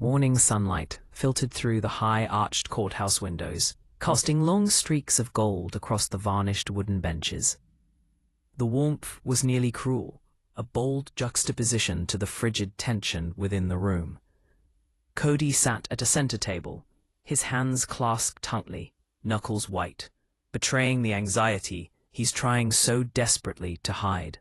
Morning sunlight filtered through the high-arched courthouse windows, casting long streaks of gold across the varnished wooden benches. The warmth was nearly cruel, a bold juxtaposition to the frigid tension within the room. Kody sat at a center table, his hands clasped tightly, knuckles white, betraying the anxiety he's trying so desperately to hide.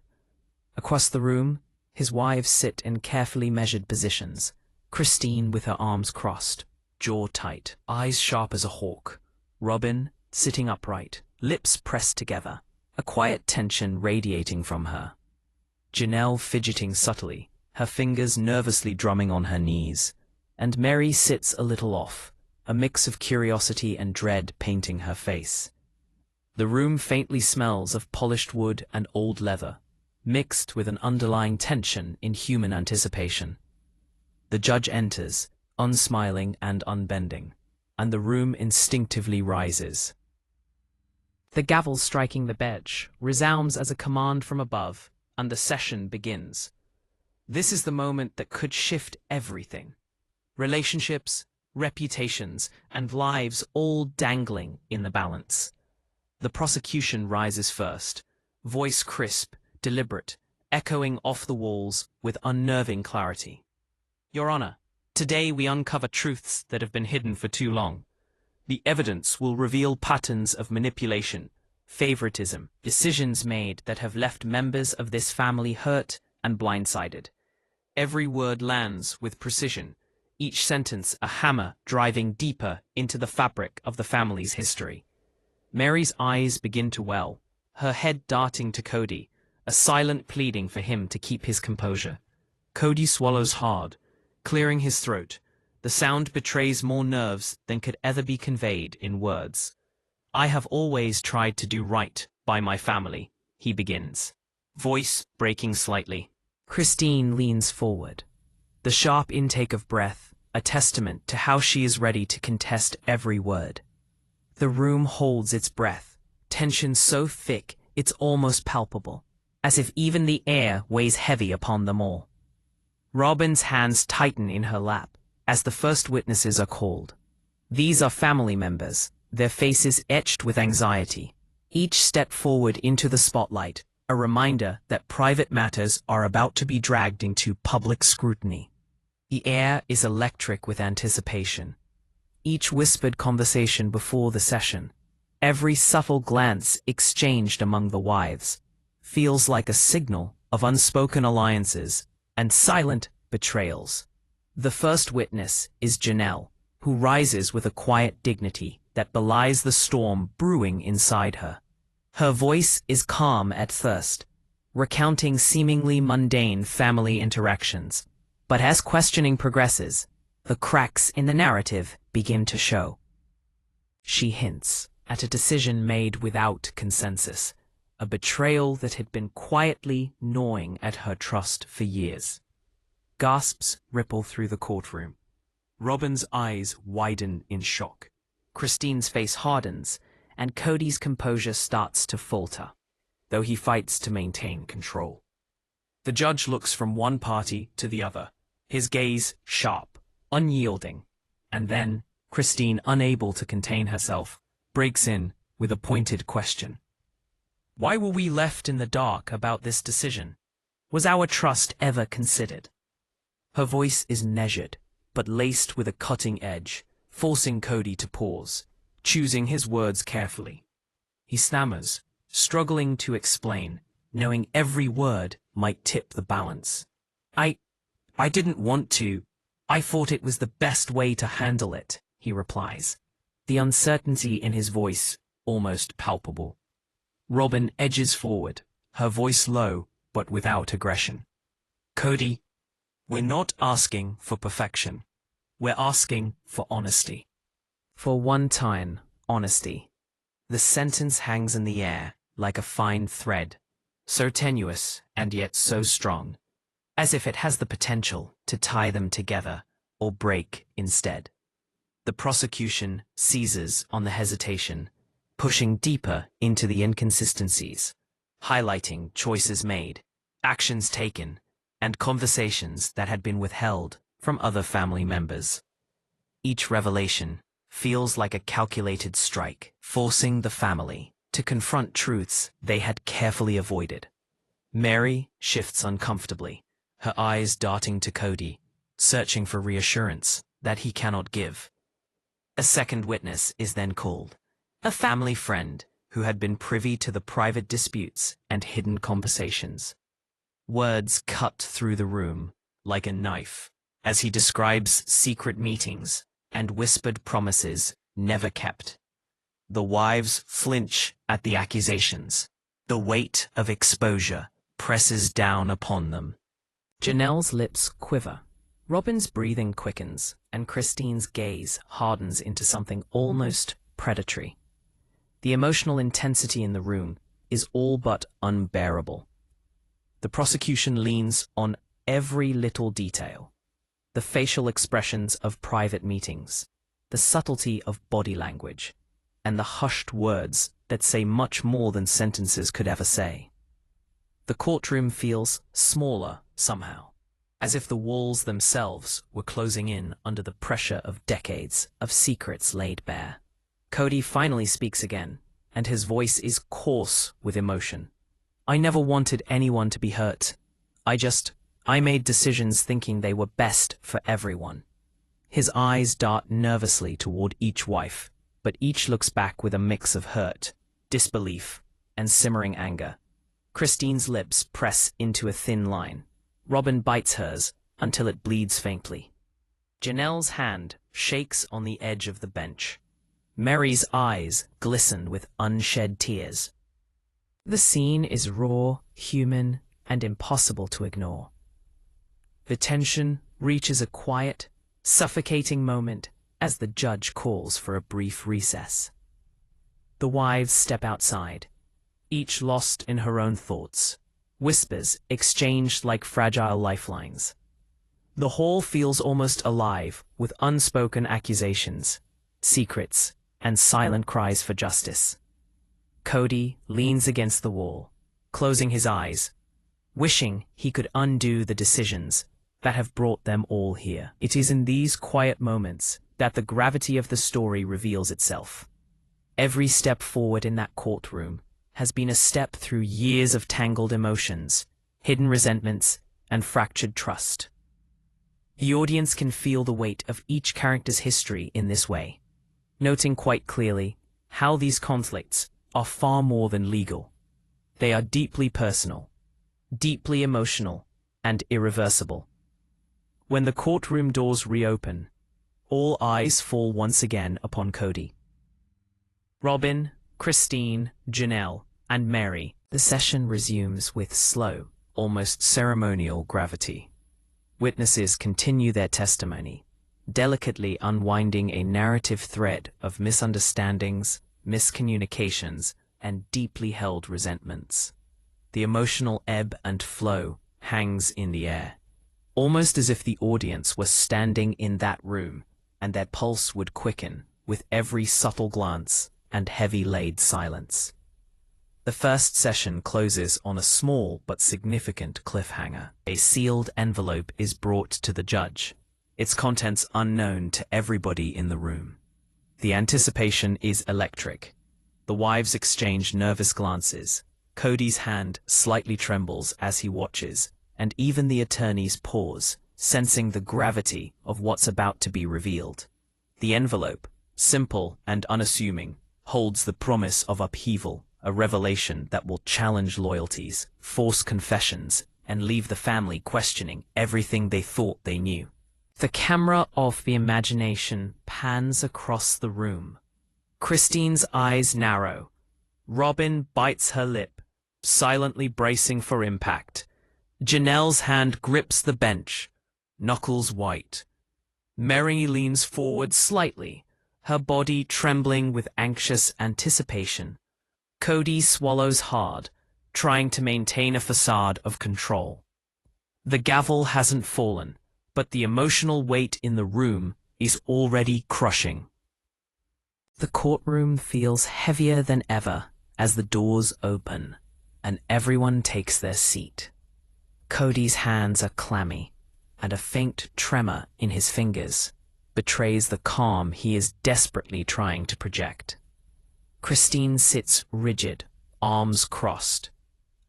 Across the room, his wives sit in carefully measured positions, Christine with her arms crossed, jaw tight, eyes sharp as a hawk. Robyn, sitting upright, lips pressed together, a quiet tension radiating from her. Janelle fidgeting subtly, her fingers nervously drumming on her knees. And Meri sits a little off, a mix of curiosity and dread painting her face. The room faintly smells of polished wood and old leather, mixed with an underlying tension in human anticipation. The judge enters, unsmiling and unbending, and the room instinctively rises. The gavel striking the bench resounds as a command from above, and the session begins. This is the moment that could shift everything. Relationships, reputations, and lives all dangling in the balance. The prosecution rises first, voice crisp, deliberate, echoing off the walls with unnerving clarity. Your Honor, today we uncover truths that have been hidden for too long. The evidence will reveal patterns of manipulation, favoritism, decisions made that have left members of this family hurt and blindsided. Every word lands with precision, each sentence a hammer driving deeper into the fabric of the family's history. Meri's eyes begin to well, her head darting to Kody, a silent pleading for him to keep his composure. Kody swallows hard, clearing his throat. The sound betrays more nerves than could ever be conveyed in words. I have always tried to do right by my family, he begins, voice breaking slightly. Christine leans forward, the sharp intake of breath a testament to how she is ready to contest every word. The room holds its breath, tension so thick it's almost palpable, as if even the air weighs heavy upon them all. Robyn's hands tighten in her lap as the first witnesses are called. These are family members, their faces etched with anxiety. Each step forward into the spotlight, a reminder that private matters are about to be dragged into public scrutiny. The air is electric with anticipation. Each whispered conversation before the session, every subtle glance exchanged among the wives, feels like a signal of unspoken alliances and silent betrayals. The first witness is Janelle, who rises with a quiet dignity that belies the storm brewing inside her. Her voice is calm at first, recounting seemingly mundane family interactions. But as questioning progresses, the cracks in the narrative begin to show. She hints at a decision made without consensus, a betrayal that had been quietly gnawing at her trust for years. Gasps ripple through the courtroom. Robyn's eyes widen in shock. Christine's face hardens, and Kody's composure starts to falter, though he fights to maintain control. The judge looks from one party to the other, his gaze sharp, unyielding, and then Christine, unable to contain herself, breaks in with a pointed question. Why were we left in the dark about this decision? Was our trust ever considered? Her voice is measured, but laced with a cutting edge, forcing Kody to pause, choosing his words carefully. He stammers, struggling to explain, knowing every word might tip the balance. I didn't want to. I thought it was the best way to handle it, he replies, the uncertainty in his voice almost palpable. Robyn edges forward, her voice low but without aggression. Kody, we're not asking for perfection. We're asking for honesty. For one time, honesty. The sentence hangs in the air like a fine thread, so tenuous and yet so strong, as if it has the potential to tie them together or break instead. The prosecution seizes on the hesitation, pushing deeper into the inconsistencies, highlighting choices made, actions taken, and conversations that had been withheld from other family members. Each revelation feels like a calculated strike, forcing the family to confront truths they had carefully avoided. Meri shifts uncomfortably, her eyes darting to Kody, searching for reassurance that he cannot give. A second witness is then called, a family friend who had been privy to the private disputes and hidden conversations. Words cut through the room like a knife as he describes secret meetings and whispered promises never kept. The wives flinch at the accusations. The weight of exposure presses down upon them. Janelle's lips quiver. Robyn's breathing quickens, and Christine's gaze hardens into something almost predatory. The emotional intensity in the room is all but unbearable. The prosecution leans on every little detail. The facial expressions of private meetings, the subtlety of body language, and the hushed words that say much more than sentences could ever say. The courtroom feels smaller somehow, as if the walls themselves were closing in under the pressure of decades of secrets laid bare. Kody finally speaks again, and his voice is coarse with emotion. "I never wanted anyone to be hurt. I made decisions thinking they were best for everyone." His eyes dart nervously toward each wife, but each looks back with a mix of hurt, disbelief, and simmering anger. Christine's lips press into a thin line. Robyn bites hers until it bleeds faintly. Janelle's hand shakes on the edge of the bench. Meri's eyes glisten with unshed tears. The scene is raw, human, and impossible to ignore. The tension reaches a quiet, suffocating moment as the judge calls for a brief recess. The wives step outside, each lost in her own thoughts, whispers exchanged like fragile lifelines. The hall feels almost alive with unspoken accusations, secrets, and silent cries for justice. Kody leans against the wall, closing his eyes, wishing he could undo the decisions that have brought them all here. It is in these quiet moments that the gravity of the story reveals itself. Every step forward in that courtroom has been a step through years of tangled emotions, hidden resentments, and fractured trust. The audience can feel the weight of each character's history in this way, noting quite clearly how these conflicts are far more than legal. They are deeply personal, deeply emotional, and irreversible. When the courtroom doors reopen, all eyes fall once again upon Kody. Robyn, Christine, Janelle, and Meri. The session resumes with slow, almost ceremonial gravity. Witnesses continue their testimony, delicately unwinding a narrative thread of misunderstandings, miscommunications, and deeply held resentments. The emotional ebb and flow hangs in the air, almost as if the audience were standing in that room and their pulse would quicken with every subtle glance and heavy-laid silence. The first session closes on a small but significant cliffhanger. A sealed envelope is brought to the judge, its contents unknown to everybody in the room. The anticipation is electric. The wives exchange nervous glances. Kody's hand slightly trembles as he watches, and even the attorneys pause, sensing the gravity of what's about to be revealed. The envelope, simple and unassuming, holds the promise of upheaval, a revelation that will challenge loyalties, force confessions, and leave the family questioning everything they thought they knew. The camera of the imagination pans across the room. Christine's eyes narrow. Robyn bites her lip, silently bracing for impact. Janelle's hand grips the bench, knuckles white. Meri leans forward slightly, her body trembling with anxious anticipation. Kody swallows hard, trying to maintain a facade of control. The gavel hasn't fallen, but the emotional weight in the room is already crushing. The courtroom feels heavier than ever as the doors open and everyone takes their seat. Kody's hands are clammy, and a faint tremor in his fingers betrays the calm he is desperately trying to project. Christine sits rigid, arms crossed,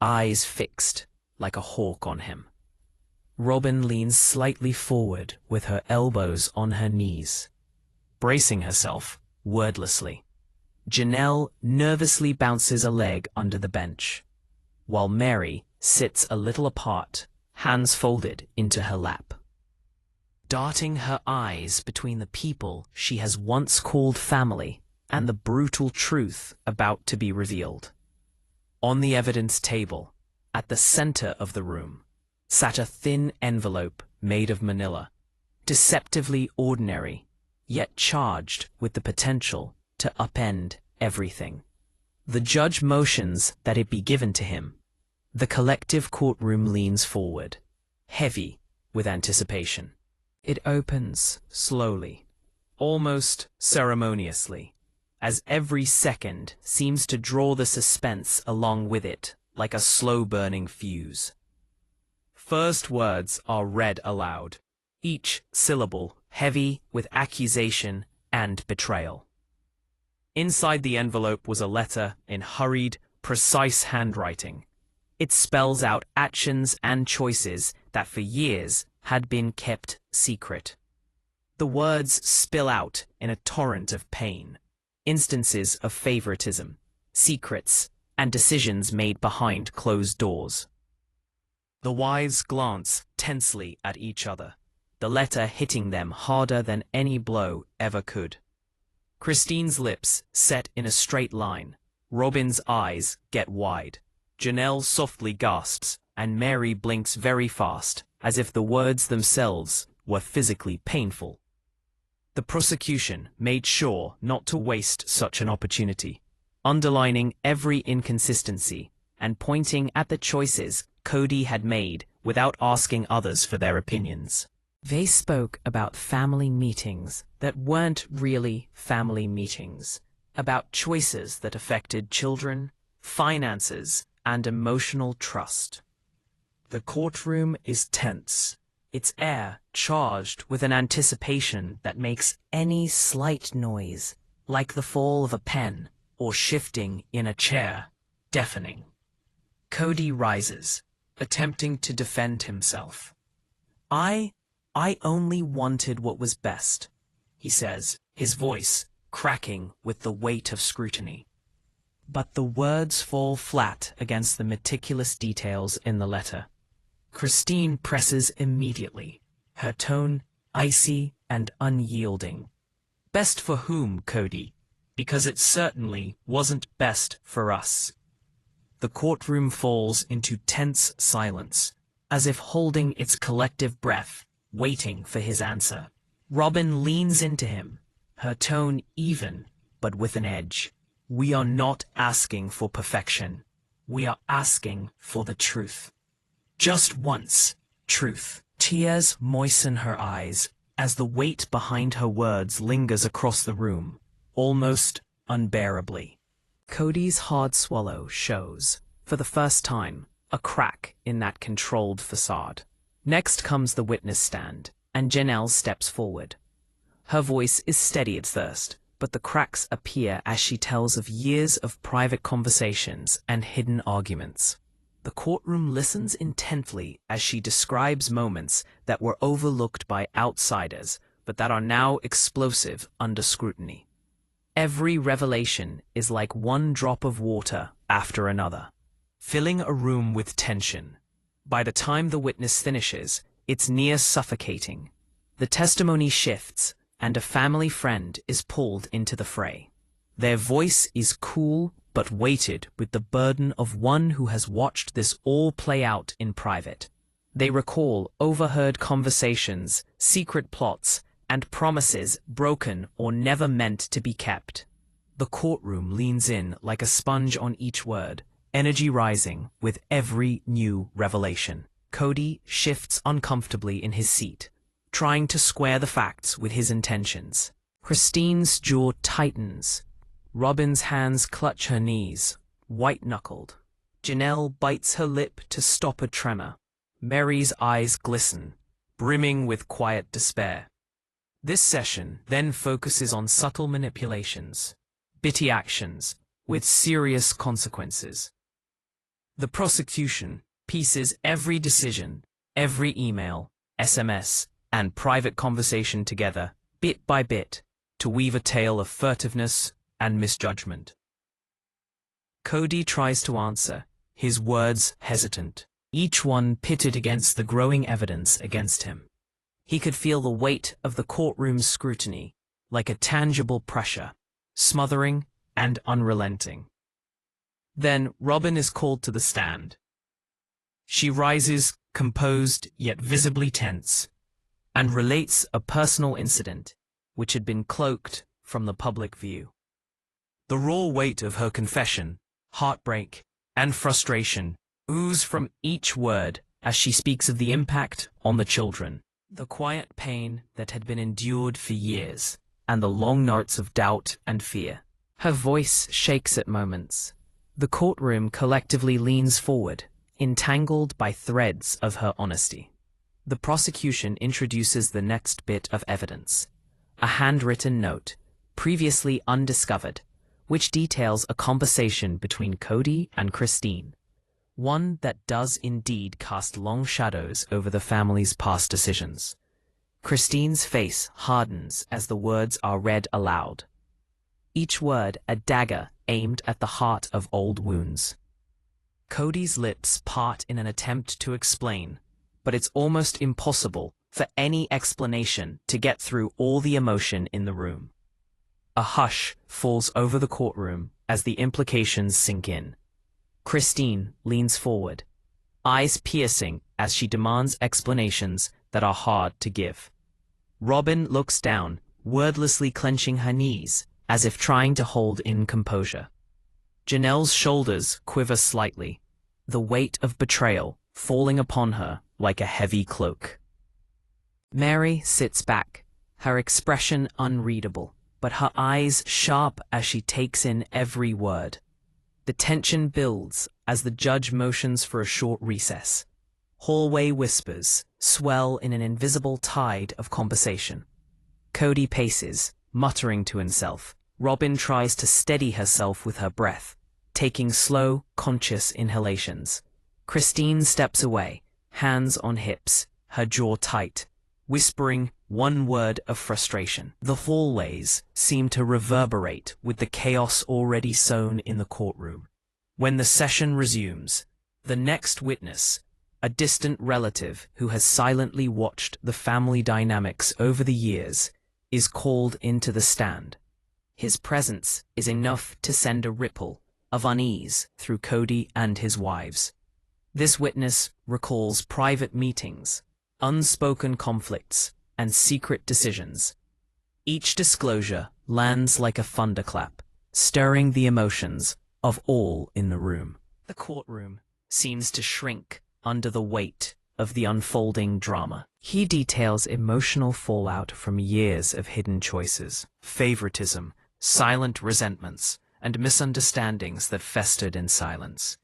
eyes fixed like a hawk on him. Robyn leans slightly forward with her elbows on her knees, bracing herself wordlessly. Janelle nervously bounces a leg under the bench, while Meri sits a little apart, hands folded into her lap. Darting her eyes between the people she has once called family and the brutal truth about to be revealed. On the evidence table, at the center of the room, sat a thin envelope made of manila, deceptively ordinary, yet charged with the potential to upend everything. The judge motions that it be given to him. The collective courtroom leans forward, heavy with anticipation. It opens slowly, almost ceremoniously, as every second seems to draw the suspense along with it like a slow-burning fuse. First words are read aloud, each syllable heavy with accusation and betrayal. Inside the envelope was a letter in hurried, precise handwriting. It spells out actions and choices that for years had been kept secret. The words spill out in a torrent of pain, instances of favoritism, secrets, and decisions made behind closed doors. The wives glance tensely at each other, the letter hitting them harder than any blow ever could. Christine's lips set in a straight line. Robyn's eyes get wide. Janelle softly gasps, and Meri blinks very fast, as if the words themselves were physically painful. The prosecution made sure not to waste such an opportunity, underlining every inconsistency and pointing at the choices Kody had made without asking others for their opinions. They spoke about family meetings that weren't really family meetings, about choices that affected children, finances, and emotional trust. The courtroom is tense, its air charged with an anticipation that makes any slight noise, like the fall of a pen or shifting in a chair, deafening. Kody rises, attempting to defend himself. I only wanted what was best, he says, his voice cracking with the weight of scrutiny. But the words fall flat against the meticulous details in the letter. Christine presses immediately, her tone icy and unyielding. Best for whom, Kody? Because it certainly wasn't best for us. The courtroom falls into tense silence, as if holding its collective breath, waiting for his answer. Robyn leans into him, her tone even, but with an edge. We are not asking for perfection. We are asking for the truth. Just once, truth. Tears moisten her eyes as the weight behind her words lingers across the room, almost unbearably. Kody's hard swallow shows, for the first time, a crack in that controlled facade. Next comes the witness stand, and Janelle steps forward. Her voice is steady at first, but the cracks appear as she tells of years of private conversations and hidden arguments. The courtroom listens intently as she describes moments that were overlooked by outsiders, but that are now explosive under scrutiny. Every revelation is like one drop of water after another, filling a room with tension. By the time the witness finishes, it's near suffocating. The testimony shifts, and a family friend is pulled into the fray. Their voice is cool but weighted with the burden of one who has watched this all play out in private. They recall overheard conversations, secret plots, and promises broken or never meant to be kept. The courtroom leans in like a sponge on each word, energy rising with every new revelation. Kody shifts uncomfortably in his seat, trying to square the facts with his intentions. Christine's jaw tightens. Robyn's hands clutch her knees, white-knuckled. Janelle bites her lip to stop a tremor. Meri's eyes glisten, brimming with quiet despair. This session then focuses on subtle manipulations, bitty actions, with serious consequences. The prosecution pieces every decision, every email, SMS, and private conversation together, bit by bit, to weave a tale of furtiveness and misjudgment. Kody tries to answer, his words hesitant, each one pitted against the growing evidence against him. He could feel the weight of the courtroom's scrutiny, like a tangible pressure, smothering and unrelenting. Then Robyn is called to the stand. She rises, composed yet visibly tense, and relates a personal incident which had been cloaked from the public view. The raw weight of her confession, heartbreak, and frustration ooze from each word as she speaks of the impact on the children, the quiet pain that had been endured for years, and the long nights of doubt and fear. Her voice shakes at moments. The courtroom collectively leans forward, entangled by threads of her honesty. The prosecution introduces the next bit of evidence, a handwritten note, previously undiscovered, which details a conversation between Kody and Christine, one that does indeed cast long shadows over the family's past decisions. Christine's face hardens as the words are read aloud, each word a dagger aimed at the heart of old wounds. Kody's lips part in an attempt to explain, but it's almost impossible for any explanation to get through all the emotion in the room. A hush falls over the courtroom as the implications sink in. Christine leans forward, eyes piercing as she demands explanations that are hard to give. Robyn looks down, wordlessly clenching her knees, as if trying to hold in composure. Janelle's shoulders quiver slightly, the weight of betrayal falling upon her like a heavy cloak. Meri sits back, her expression unreadable, but her eyes sharp as she takes in every word. The tension builds as the judge motions for a short recess. Hallway whispers swell in an invisible tide of conversation. Kody paces, muttering to himself. Robyn tries to steady herself with her breath, taking slow, conscious inhalations. Christine steps away, hands on hips, her jaw tight, whispering one word of frustration. The hallways seem to reverberate with the chaos already sown in the courtroom. When the session resumes, the next witness, a distant relative who has silently watched the family dynamics over the years, is called into the stand. His presence is enough to send a ripple of unease through Kody and his wives. This witness recalls private meetings, unspoken conflicts, and secret decisions. Each disclosure lands like a thunderclap, stirring the emotions of all in the room. The courtroom seems to shrink under the weight of the unfolding drama. He details emotional fallout from years of hidden choices, favoritism, silent resentments, and misunderstandings that festered in silence.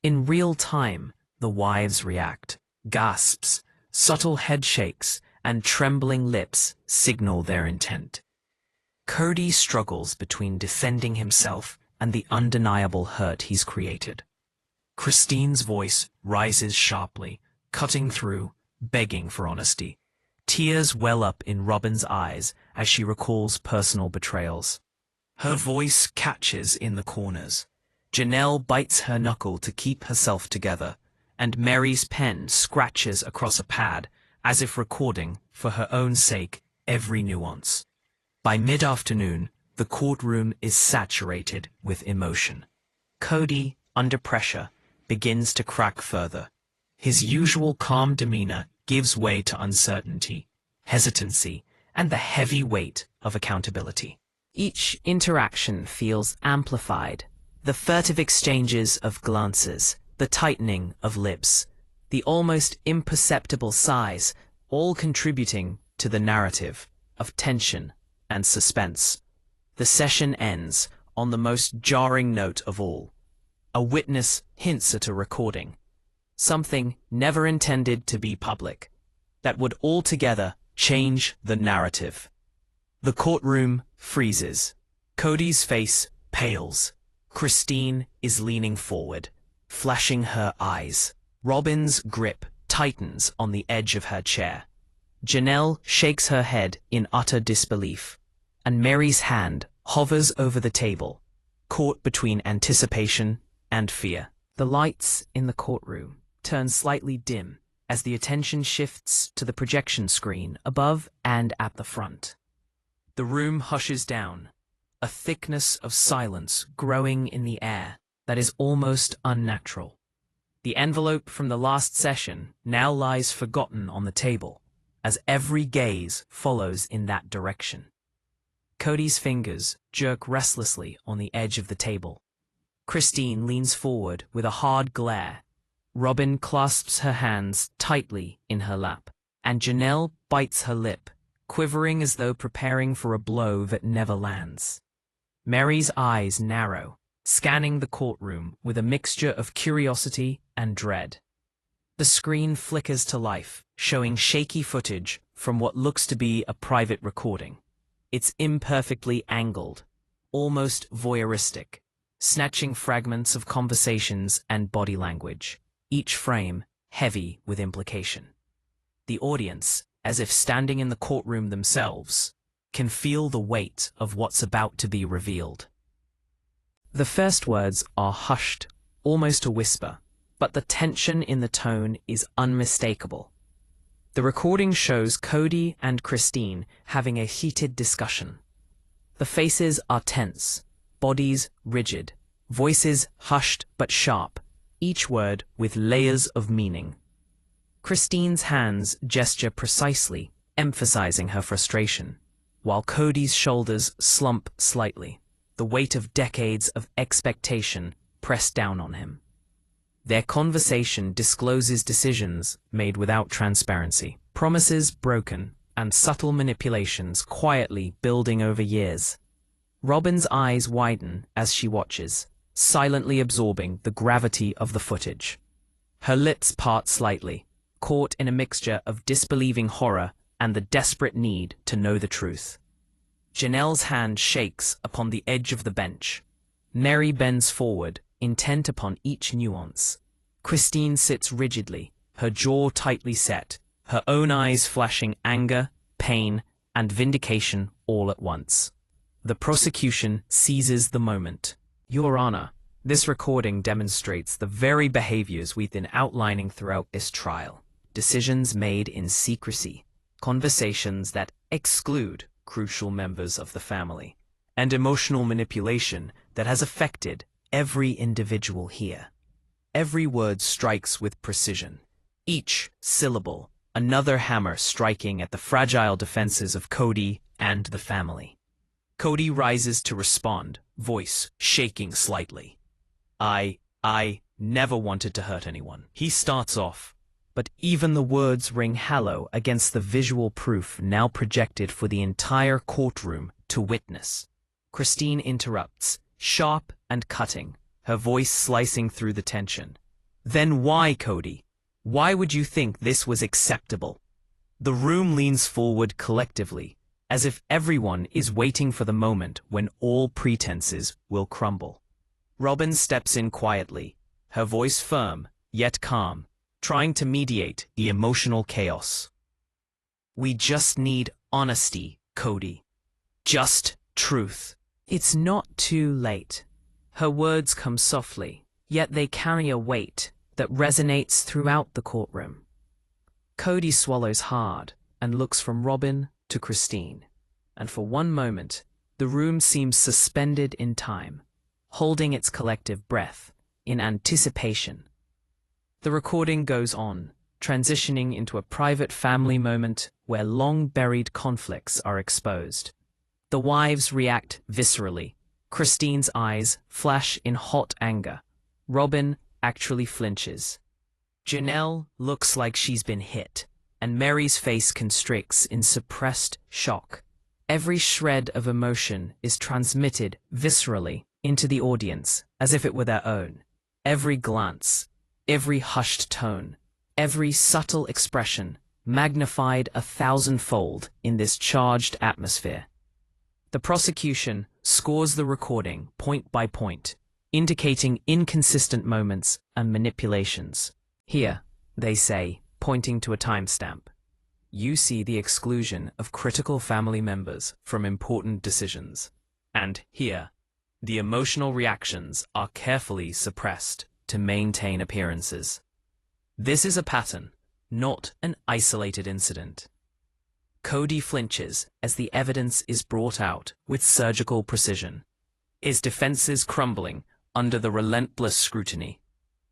In real time, the wives react. Gasps, subtle head shakes, and trembling lips signal their intent. Kody struggles between defending himself and the undeniable hurt he's created. Christine's voice rises sharply, cutting through, begging for honesty. Tears well up in Robyn's eyes as she recalls personal betrayals. Her voice catches in the corners. Janelle bites her knuckle to keep herself together, and Meri's pen scratches across a pad, as if recording, for her own sake, every nuance. By mid-afternoon, the courtroom is saturated with emotion. Kody, under pressure, begins to crack further. His usual calm demeanor gives way to uncertainty, hesitancy, and the heavy weight of accountability. Each interaction feels amplified. The furtive exchanges of glances, the tightening of lips, the almost imperceptible sighs, all contributing to the narrative of tension and suspense. The session ends on the most jarring note of all. A witness hints at a recording, something never intended to be public, that would altogether change the narrative. The courtroom freezes. Kody's face pales. Christine is leaning forward, flashing her eyes. Robyn's grip tightens on the edge of her chair. Janelle shakes her head in utter disbelief, and Meri's hand hovers over the table, caught between anticipation and fear. The lights in the courtroom turn slightly dim as the attention shifts to the projection screen above and at the front. The room hushes down, a thickness of silence growing in the air that is almost unnatural. The envelope from the last session now lies forgotten on the table, as every gaze follows in that direction. Kody's fingers jerk restlessly on the edge of the table. Christine leans forward with a hard glare. Robyn clasps her hands tightly in her lap, and Janelle bites her lip, quivering as though preparing for a blow that never lands. Meri's eyes narrow, scanning the courtroom with a mixture of curiosity and dread. The screen flickers to life, showing shaky footage from what looks to be a private recording. It's imperfectly angled, almost voyeuristic, snatching fragments of conversations and body language, each frame heavy with implication. The audience, as if standing in the courtroom themselves, can feel the weight of what's about to be revealed. The first words are hushed, almost a whisper, but the tension in the tone is unmistakable. The recording shows Kody and Christine having a heated discussion. The faces are tense, bodies rigid, voices hushed but sharp, each word with layers of meaning. Christine's hands gesture precisely, emphasizing her frustration, while Kody's shoulders slump slightly, the weight of decades of expectation pressed down on him. Their conversation discloses decisions made without transparency, promises broken, and subtle manipulations quietly building over years. Robyn's eyes widen as she watches, silently absorbing the gravity of the footage. Her lips part slightly, caught in a mixture of disbelieving horror and the desperate need to know the truth. Janelle's hand shakes upon the edge of the bench. Meri bends forward, intent upon each nuance. Christine sits rigidly, her jaw tightly set, her own eyes flashing anger, pain, and vindication all at once. The prosecution seizes the moment. Your Honor, this recording demonstrates the very behaviors we've been outlining throughout this trial. Decisions made in secrecy, conversations that exclude crucial members of the family, and emotional manipulation that has affected every individual here. Every word strikes with precision, each syllable another hammer striking at the fragile defenses of Kody and the family. Kody rises to respond, voice shaking slightly. I never wanted to hurt anyone. He starts off, but even the words ring hollow against the visual proof now projected for the entire courtroom to witness. Christine interrupts, sharp and cutting, her voice slicing through the tension. Then why, Kody? Why would you think this was acceptable? The room leans forward collectively, as if everyone is waiting for the moment when all pretenses will crumble. Robyn steps in quietly, her voice firm, yet calm, trying to mediate the emotional chaos. We just need honesty, Kody. Just truth. It's not too late. Her words come softly, yet they carry a weight that resonates throughout the courtroom. Kody swallows hard and looks from Robyn to Christine, and for one moment, the room seems suspended in time, holding its collective breath in anticipation. The recording goes on, transitioning into a private family moment where long-buried conflicts are exposed. The wives react viscerally. Christine's eyes flash in hot anger. Robyn actually flinches. Janelle looks like she's been hit, and Meri's face constricts in suppressed shock. Every shred of emotion is transmitted viscerally into the audience as if it were their own. Every glance, every hushed tone, every subtle expression magnified 1,000-fold in this charged atmosphere. The prosecution scores the recording point by point, indicating inconsistent moments and manipulations. Here, they say, pointing to a timestamp, you see the exclusion of critical family members from important decisions. And here, the emotional reactions are carefully suppressed to maintain appearances. This is a pattern, not an isolated incident. Kody flinches as the evidence is brought out with surgical precision, his defenses crumbling under the relentless scrutiny.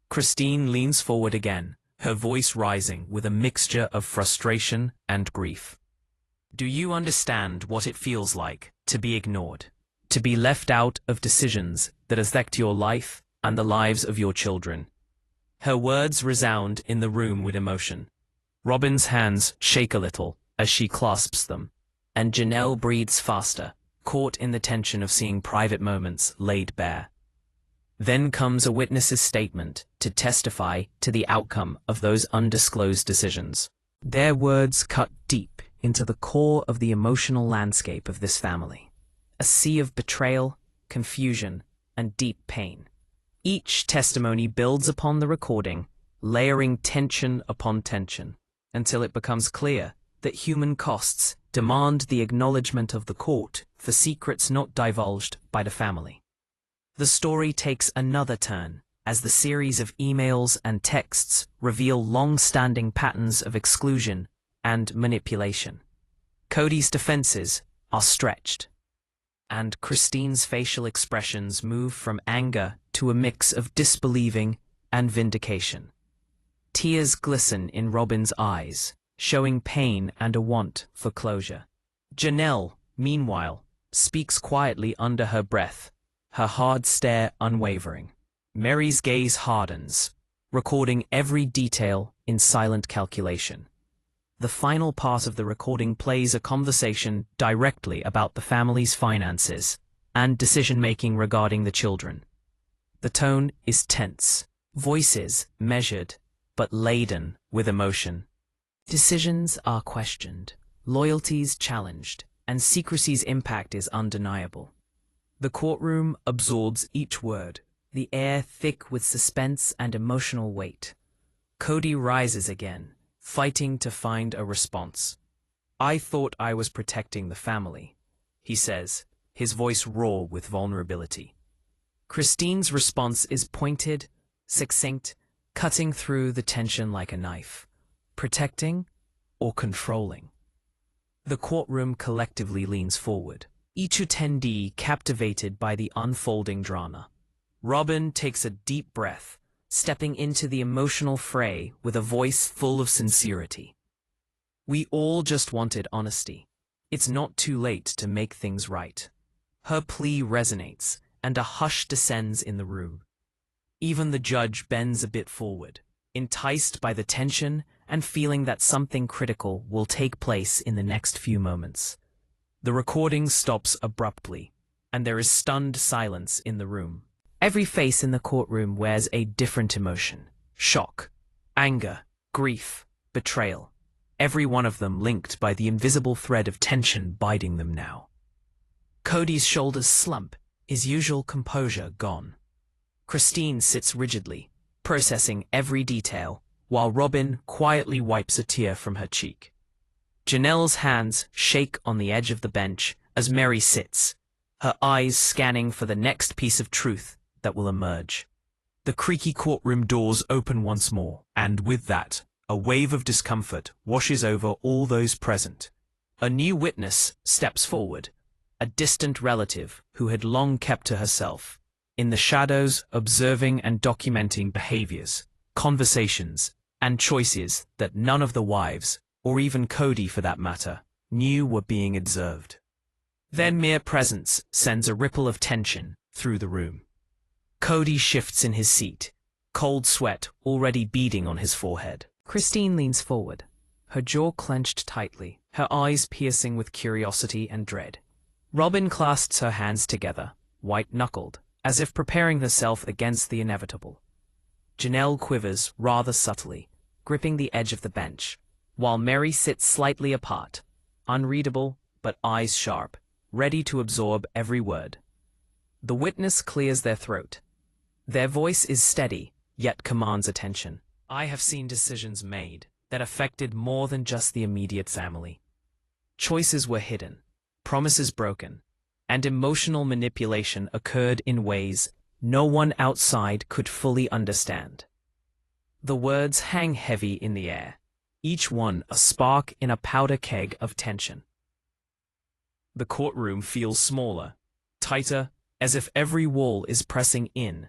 Christine leans forward again, her voice rising with a mixture of frustration and grief. Do you understand what it feels like to be ignored, to be left out of decisions that affect your life and the lives of your children? Her words resound in the room with emotion. Robyn's hands shake a little as she clasps them, and Janelle breathes faster, caught in the tension of seeing private moments laid bare. Then comes a witness's statement to testify to the outcome of those undisclosed decisions. Their words cut deep into the core of the emotional landscape of this family, a sea of betrayal, confusion, and deep pain. Each testimony builds upon the recording, layering tension upon tension, until it becomes clear that human costs demand the acknowledgement of the court for secrets not divulged by the family. The story takes another turn as the series of emails and texts reveal long-standing patterns of exclusion and manipulation. Kody's defenses are stretched, and Christine's facial expressions move from anger to a mix of disbelieving and vindication. Tears glisten in Robyn's eyes, showing pain and a want for closure. Janelle, meanwhile, speaks quietly under her breath, her hard stare unwavering. Meri's gaze hardens, recording every detail in silent calculation. The final part of the recording plays a conversation directly about the family's finances and decision-making regarding the children. The tone is tense, voices measured, but laden with emotion. Decisions are questioned, loyalties challenged, and secrecy's impact is undeniable. The courtroom absorbs each word, the air thick with suspense and emotional weight. Kody rises again, fighting to find a response. I thought I was protecting the family, he says, his voice raw with vulnerability. Christine's response is pointed, succinct, cutting through the tension like a knife. Protecting or controlling? The courtroom collectively leans forward, each attendee captivated by the unfolding drama. Robyn takes a deep breath, stepping into the emotional fray with a voice full of sincerity. We all just wanted honesty. It's not too late to make things right. Her plea resonates, and a hush descends in the room. Even the judge bends a bit forward, enticed by the tension and feeling that something critical will take place in the next few moments. The recording stops abruptly, and there is stunned silence in the room. Every face in the courtroom wears a different emotion: shock, anger, grief, betrayal. Every one of them linked by the invisible thread of tension binding them now. Kody's shoulders slump, his usual composure gone. Christine sits rigidly, processing every detail, while Robyn quietly wipes a tear from her cheek. Janelle's hands shake on the edge of the bench as Meri sits, her eyes scanning for the next piece of truth that will emerge. The creaky courtroom doors open once more, and with that, a wave of discomfort washes over all those present. A new witness steps forward, a distant relative who had long kept to herself, in the shadows observing and documenting behaviors, conversations, and choices that none of the wives, or even Kody for that matter, knew were being observed. Their mere presence sends a ripple of tension through the room. Kody shifts in his seat, cold sweat already beading on his forehead. Christine leans forward, her jaw clenched tightly, her eyes piercing with curiosity and dread. Robyn clasps her hands together, white-knuckled, as if preparing herself against the inevitable. Janelle quivers rather subtly, gripping the edge of the bench, while Meri sits slightly apart, unreadable but eyes sharp, ready to absorb every word. The witness clears their throat. Their voice is steady, yet commands attention. I have seen decisions made that affected more than just the immediate family. Choices were hidden, promises broken, and emotional manipulation occurred in ways no one outside could fully understand. The words hang heavy in the air, each one a spark in a powder keg of tension. The courtroom feels smaller, tighter, as if every wall is pressing in,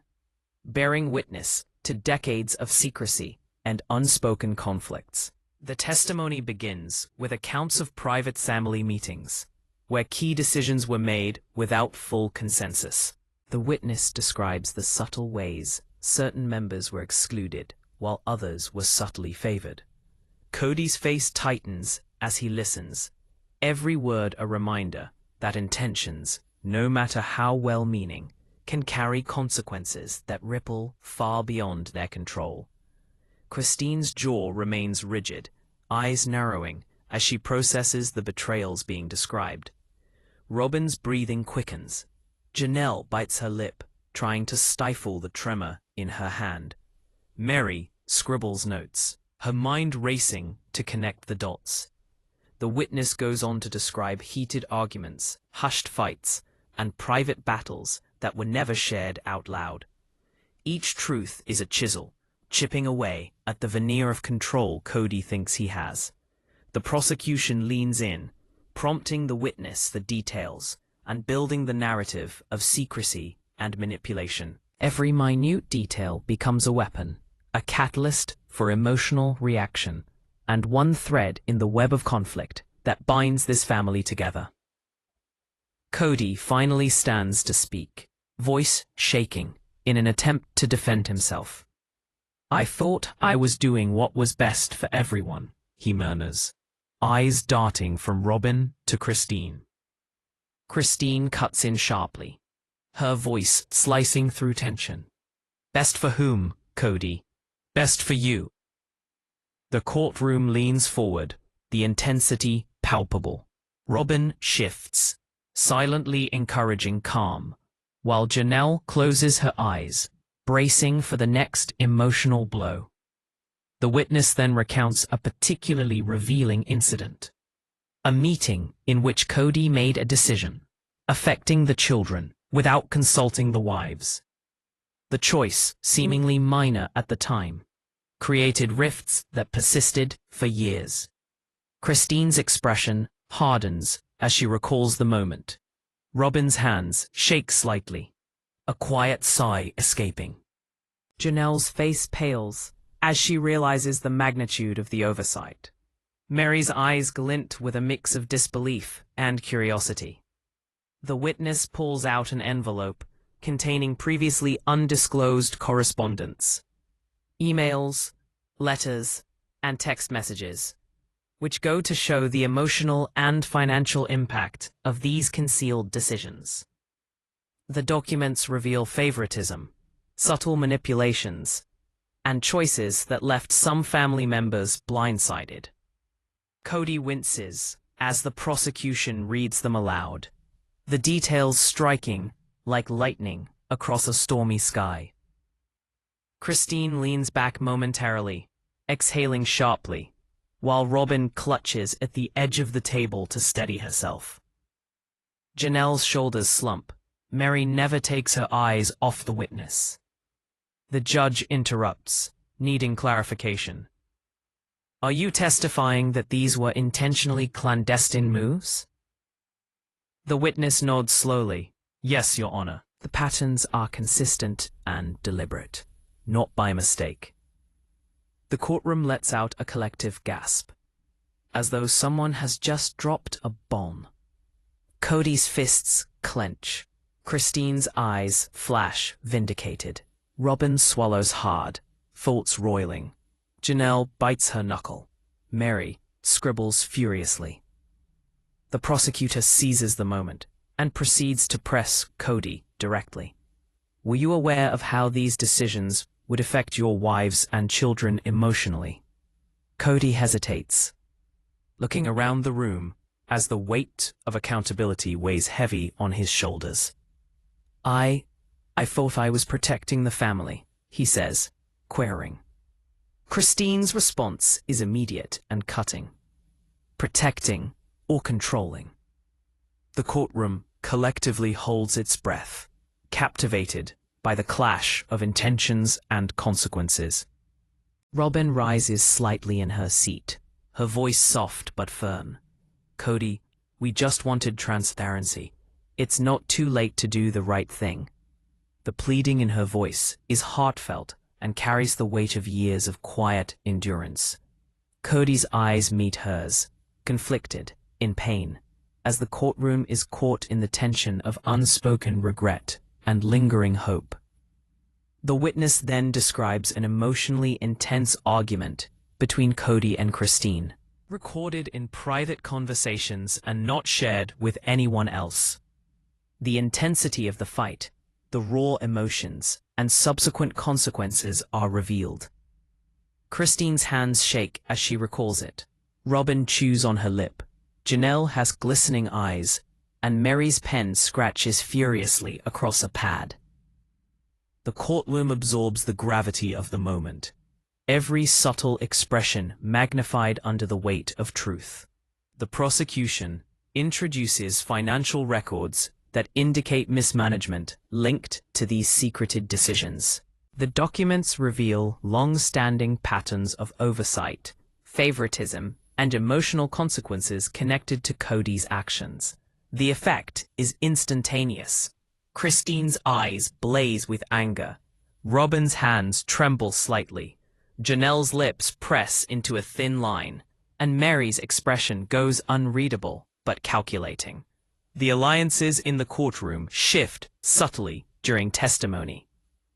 bearing witness to decades of secrecy and unspoken conflicts. The testimony begins with accounts of private family meetings, where key decisions were made without full consensus. The witness describes the subtle ways certain members were excluded, while others were subtly favored. Kody's face tightens as he listens, every word a reminder that intentions, no matter how well-meaning, can carry consequences that ripple far beyond their control. Christine's jaw remains rigid, eyes narrowing as she processes the betrayals being described. Robyn's breathing quickens. Janelle bites her lip, trying to stifle the tremor in her hand. Meri scribbles notes, her mind racing to connect the dots. The witness goes on to describe heated arguments, hushed fights, and private battles that were never shared out loud. Each truth is a chisel, chipping away at the veneer of control Kody thinks he has. The prosecution leans in, prompting the witness the details and building the narrative of secrecy and manipulation. Every minute detail becomes a weapon, a catalyst for emotional reaction, and one thread in the web of conflict that binds this family together. Kody finally stands to speak, voice shaking, in an attempt to defend himself. I thought I was doing what was best for everyone, he murmurs, eyes darting from Robyn to Christine. Christine cuts in sharply, her voice slicing through tension. Best for whom, Kody? Best for you. The courtroom leans forward, the intensity palpable. Robyn shifts, silently encouraging calm, while Janelle closes her eyes, bracing for the next emotional blow. The witness then recounts a particularly revealing incident. A meeting in which Kody made a decision, affecting the children without consulting the wives. The choice, seemingly minor at the time, created rifts that persisted for years. Christine's expression hardens as she recalls the moment. Robyn's hands shake slightly, a quiet sigh escaping. Janelle's face pales as she realizes the magnitude of the oversight. Meri's eyes glint with a mix of disbelief and curiosity. The witness pulls out an envelope containing previously undisclosed correspondence. Emails, letters, and text messages, which go to show the emotional and financial impact of these concealed decisions. The documents reveal favoritism, subtle manipulations, and choices that left some family members blindsided. Kody winces as the prosecution reads them aloud, the details striking like lightning across a stormy sky. Christine leans back momentarily, exhaling sharply, while Robyn clutches at the edge of the table to steady herself. Janelle's shoulders slump. Meri never takes her eyes off the witness. The judge interrupts, needing clarification. Are you testifying that these were intentionally clandestine moves? The witness nods slowly. Yes, Your Honor. The patterns are consistent and deliberate, not by mistake. The courtroom lets out a collective gasp, as though someone has just dropped a bomb. Kody's fists clench. Christine's eyes flash, vindicated. Robyn swallows hard, thoughts roiling. Janelle bites her knuckle. Meri scribbles furiously. The prosecutor seizes the moment and proceeds to press Kody directly. Were you aware of how these decisions would affect your wives and children emotionally? Kody hesitates, looking around the room as the weight of accountability weighs heavy on his shoulders. I thought I was protecting the family, he says, querying. Christine's response is immediate and cutting. Protecting or controlling. The courtroom collectively holds its breath, captivated by the clash of intentions and consequences. Robyn rises slightly in her seat, her voice soft but firm. Kody, we just wanted transparency. It's not too late to do the right thing. The pleading in her voice is heartfelt and carries the weight of years of quiet endurance. Kody's eyes meet hers, conflicted, in pain, as the courtroom is caught in the tension of unspoken regret and lingering hope. The witness then describes an emotionally intense argument between Kody and Christine, recorded in private conversations and not shared with anyone else. The intensity of the fight, the raw emotions, and subsequent consequences are revealed. Christine's hands shake as she recalls it. Robyn chews on her lip. Janelle has glistening eyes, and Meri's pen scratches furiously across a pad. The courtroom absorbs the gravity of the moment, every subtle expression magnified under the weight of truth. The prosecution introduces financial records that indicate mismanagement linked to these secreted decisions. The documents reveal long-standing patterns of oversight, favoritism, and emotional consequences connected to Kody's actions. The effect is instantaneous. Christine's eyes blaze with anger. Robyn's hands tremble slightly. Janelle's lips press into a thin line, and Meri's expression goes unreadable but calculating. The alliances in the courtroom shift subtly during testimony.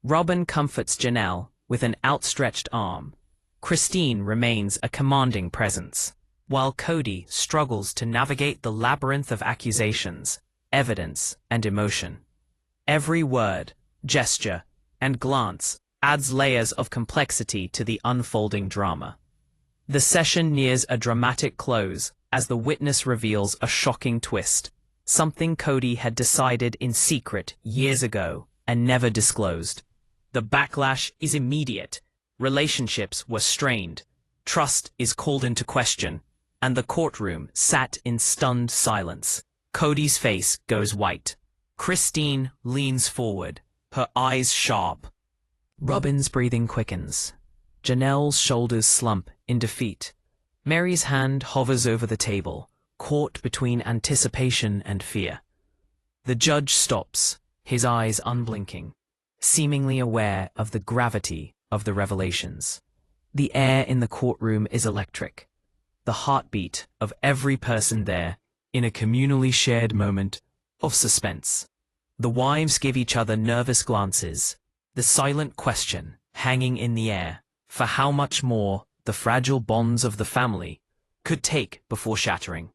Robyn comforts Janelle with an outstretched arm. Christine remains a commanding presence, while Kody struggles to navigate the labyrinth of accusations, evidence, and emotion. Every word, gesture, and glance adds layers of complexity to the unfolding drama. The session nears a dramatic close as the witness reveals a shocking twist, something Kody had decided in secret years ago and never disclosed. The backlash is immediate. Relationships were strained. Trust is called into question, and the courtroom sat in stunned silence. Kody's face goes white. Christine leans forward, her eyes sharp. Robyn's breathing quickens. Janelle's shoulders slump in defeat. Meri's hand hovers over the table, caught between anticipation and fear. The judge stops, his eyes unblinking, seemingly aware of the gravity of the revelations. The air in the courtroom is electric, the heartbeat of every person there in a communally shared moment of suspense. The wives give each other nervous glances, the silent question hanging in the air for how much more the fragile bonds of the family could take before shattering.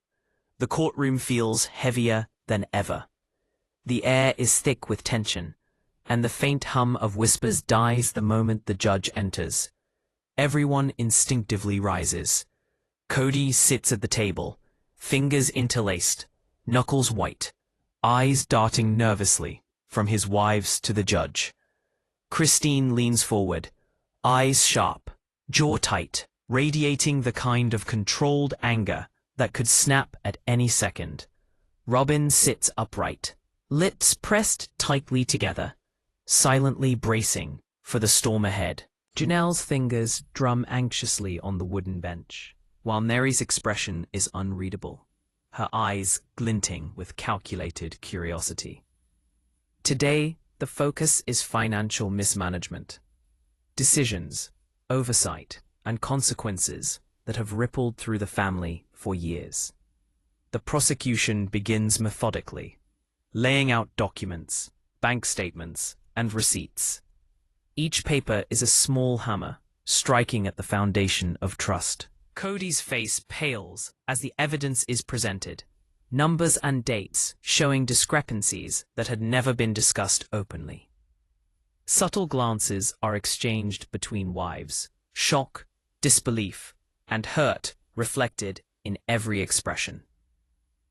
The courtroom feels heavier than ever. The air is thick with tension, and the faint hum of whispers dies the moment the judge enters. Everyone instinctively rises. Kody sits at the table, fingers interlaced, knuckles white, eyes darting nervously from his wives to the judge. Christine leans forward, eyes sharp, jaw tight, radiating the kind of controlled anger that could snap at any second. Robyn sits upright, lips pressed tightly together, silently bracing for the storm ahead. Janelle's fingers drum anxiously on the wooden bench, while Meri's expression is unreadable, her eyes glinting with calculated curiosity. Today, the focus is financial mismanagement. Decisions, oversight, and consequences that have rippled through the family for years. The prosecution begins methodically, laying out documents, bank statements, and receipts. Each paper is a small hammer, striking at the foundation of trust. Kody's face pales as the evidence is presented, numbers and dates showing discrepancies that had never been discussed openly. Subtle glances are exchanged between wives, shock, disbelief, and hurt reflected in every expression.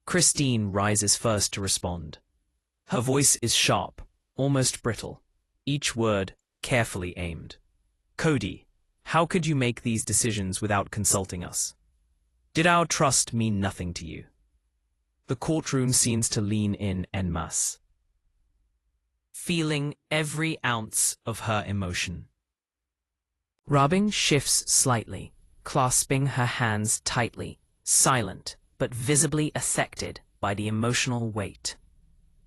Christine rises first to respond. Her voice is sharp, almost brittle, each word carefully aimed. Kody, how could you make these decisions without consulting us? Did our trust mean nothing to you? The courtroom seems to lean in en masse, feeling every ounce of her emotion. Robyn shifts slightly, clasping her hands tightly, silent but visibly affected by the emotional weight.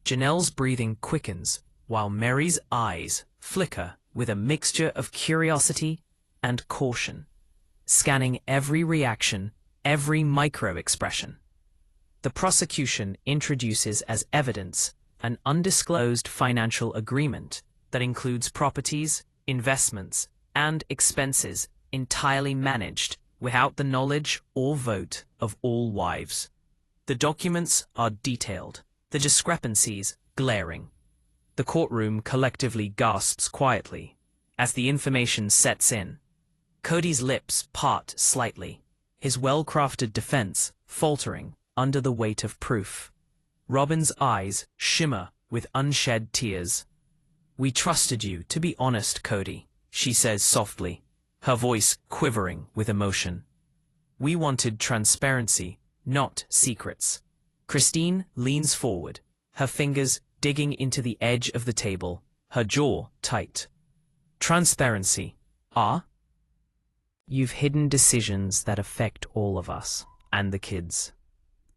Janelle's breathing quickens, while Meri's eyes flicker with a mixture of curiosity and caution, scanning every reaction, every micro-expression. The prosecution introduces as evidence an undisclosed financial agreement that includes properties, investments, and expenses entirely managed without the knowledge or vote of all wives. The documents are detailed, the discrepancies glaring. The courtroom collectively gasps quietly as the information sets in. Kody's lips part slightly, his well-crafted defense faltering under the weight of proof. Robyn's eyes shimmer with unshed tears. "We trusted you to be honest, Kody," she says softly, her voice quivering with emotion. "We wanted transparency, not secrets." Christine leans forward, her fingers digging into the edge of the table, her jaw tight. "Transparency, ah? You've hidden decisions that affect all of us, and the kids."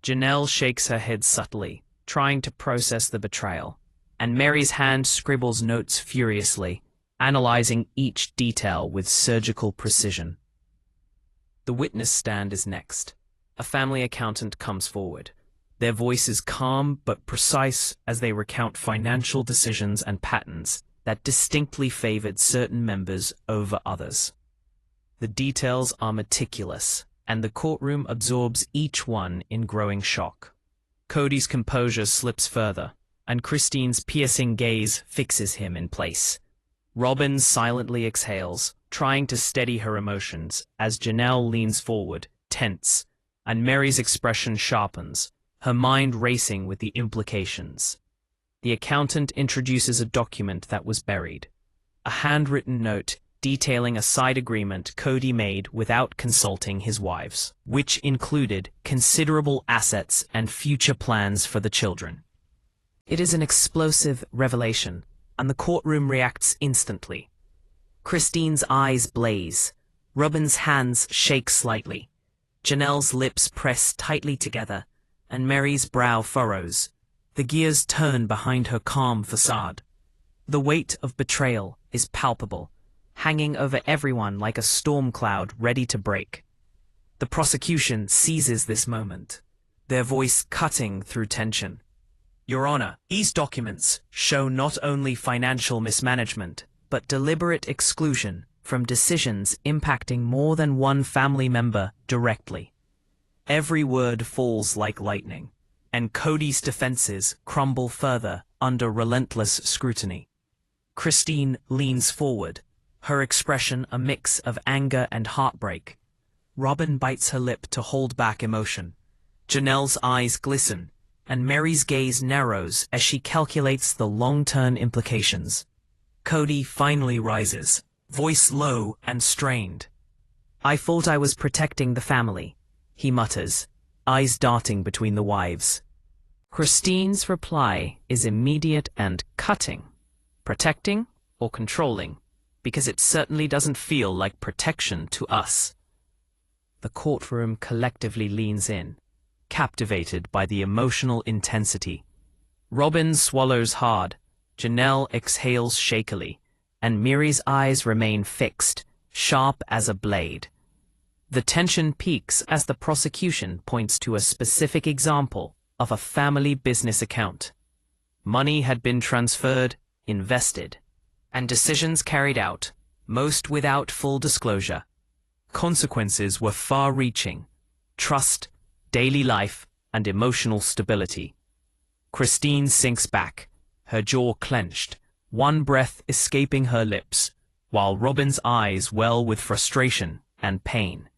Janelle shakes her head subtly, trying to process the betrayal, and Meri's hand scribbles notes furiously, analyzing each detail with surgical precision. The witness stand is next. A family accountant comes forward. Their voice is calm but precise as they recount financial decisions and patterns that distinctly favored certain members over others. The details are meticulous, and the courtroom absorbs each one in growing shock. Kody's composure slips further, and Christine's piercing gaze fixes him in place. Robyn silently exhales, trying to steady her emotions as Janelle leans forward, tense, and Meri's expression sharpens, her mind racing with the implications. The accountant introduces a document that was buried, a handwritten note detailing a side agreement Kody made without consulting his wives, which included considerable assets and future plans for the children. It is an explosive revelation, and the courtroom reacts instantly. Christine's eyes blaze, Robyn's hands shake slightly, Janelle's lips press tightly together, and Meri's brow furrows. The gears turn behind her calm facade. The weight of betrayal is palpable, hanging over everyone like a storm cloud ready to break. The prosecution seizes this moment, their voice cutting through tension. "Your Honor, these documents show not only financial mismanagement, but deliberate exclusion from decisions impacting more than one family member directly." Every word falls like lightning, and Kody's defenses crumble further under relentless scrutiny. Christine leans forward, her expression a mix of anger and heartbreak. Robyn bites her lip to hold back emotion. Janelle's eyes glisten, and Meri's gaze narrows as she calculates the long-term implications. Kody finally rises, voice low and strained. "I thought I was protecting the family," he mutters, eyes darting between the wives. Christine's reply is immediate and cutting. "Protecting or controlling? Because it certainly doesn't feel like protection to us." The courtroom collectively leans in, captivated by the emotional intensity. Robyn swallows hard, Janelle exhales shakily, and Meri's eyes remain fixed, sharp as a blade. The tension peaks as the prosecution points to a specific example of a family business account. Money had been transferred, invested, and decisions carried out, most without full disclosure. Consequences were far-reaching: trust, daily life, and emotional stability. Christine sinks back, her jaw clenched, one breath escaping her lips, while Robyn's eyes well with frustration and pain.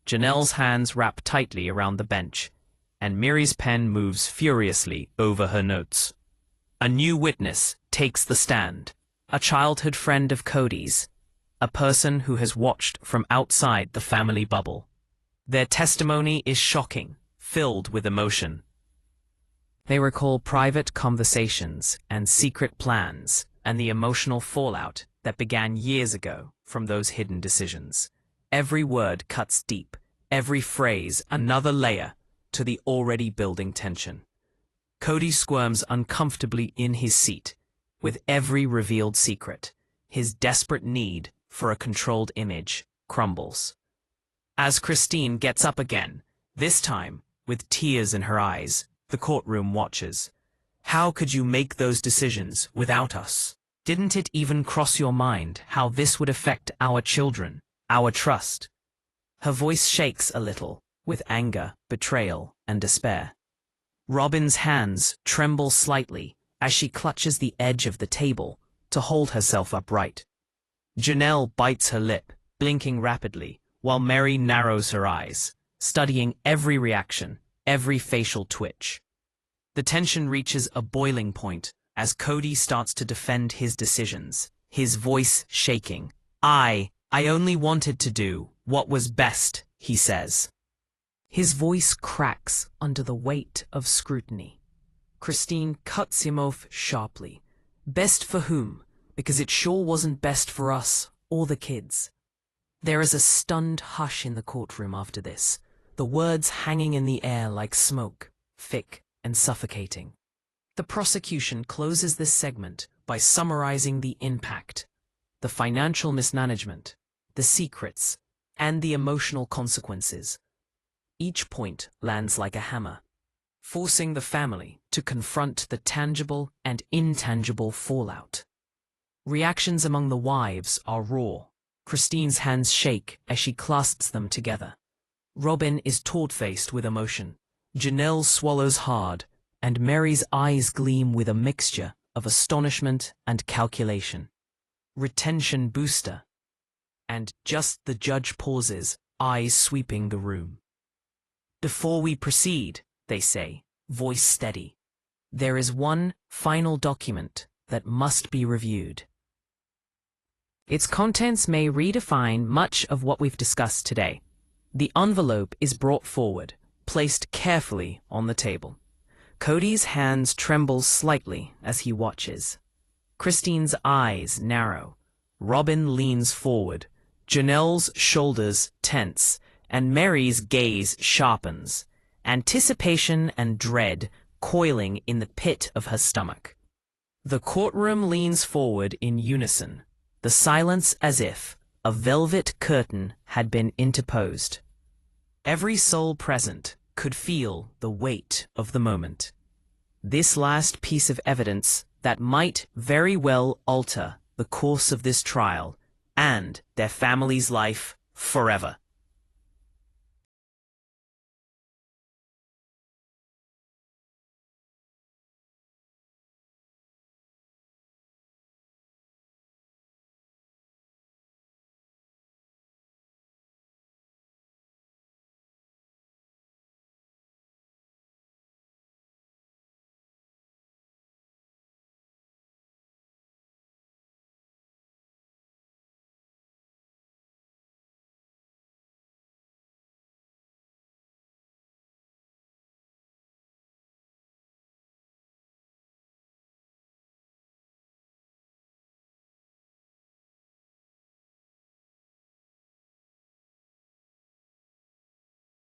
Janelle's hands wrap tightly around the bench, and Meri's pen moves furiously over her notes. A new witness takes the stand, a childhood friend of Kody's, a person who has watched from outside the family bubble. Their testimony is shocking, filled with emotion. They recall private conversations and secret plans and the emotional fallout that began years ago from those hidden decisions. Every word cuts deep, every phrase another layer to the already building tension. Kody squirms uncomfortably in his seat, with every revealed secret. His desperate need for a controlled image crumbles. As Christine gets up again, this time with tears in her eyes, the courtroom watches. How could you make those decisions without us? Didn't it even cross your mind how this would affect our children, our trust? Her voice shakes a little, with anger, betrayal, and despair. Robyn's hands tremble slightly as she clutches the edge of the table to hold herself upright. Janelle bites her lip, blinking rapidly, while Meri narrows her eyes, studying every reaction, every facial twitch. The tension reaches a boiling point as Kody starts to defend his decisions, his voice shaking. I only wanted to do what was best, he says. His voice cracks under the weight of scrutiny. Christine cuts him off sharply. Best for whom? Because it sure wasn't best for us or the kids. There is a stunned hush in the courtroom after this, the words hanging in the air like smoke, thick and suffocating. The prosecution closes this segment by summarizing the impact, the financial mismanagement, the secrets, and the emotional consequences. Each point lands like a hammer, forcing the family to confront the tangible and intangible fallout. Reactions among the wives are raw. Christine's hands shake as she clasps them together. Robyn is taut-faced with emotion. Janelle swallows hard, and Meri's eyes gleam with a mixture of astonishment and calculation. Retention booster. And just the judge pauses, eyes sweeping the room. Before we proceed, they say, voice steady, there is one final document that must be reviewed. Its contents may redefine much of what we've discussed today. The envelope is brought forward, placed carefully on the table. Kody's hands tremble slightly as he watches. Christine's eyes narrow. Robyn leans forward. Janelle's shoulders tense, and Meri's gaze sharpens, anticipation and dread coiling in the pit of her stomach. The courtroom leans forward in unison, the silence as if a velvet curtain had been interposed. Every soul present could feel the weight of the moment. This last piece of evidence that might very well alter the course of this trial and their family's life forever.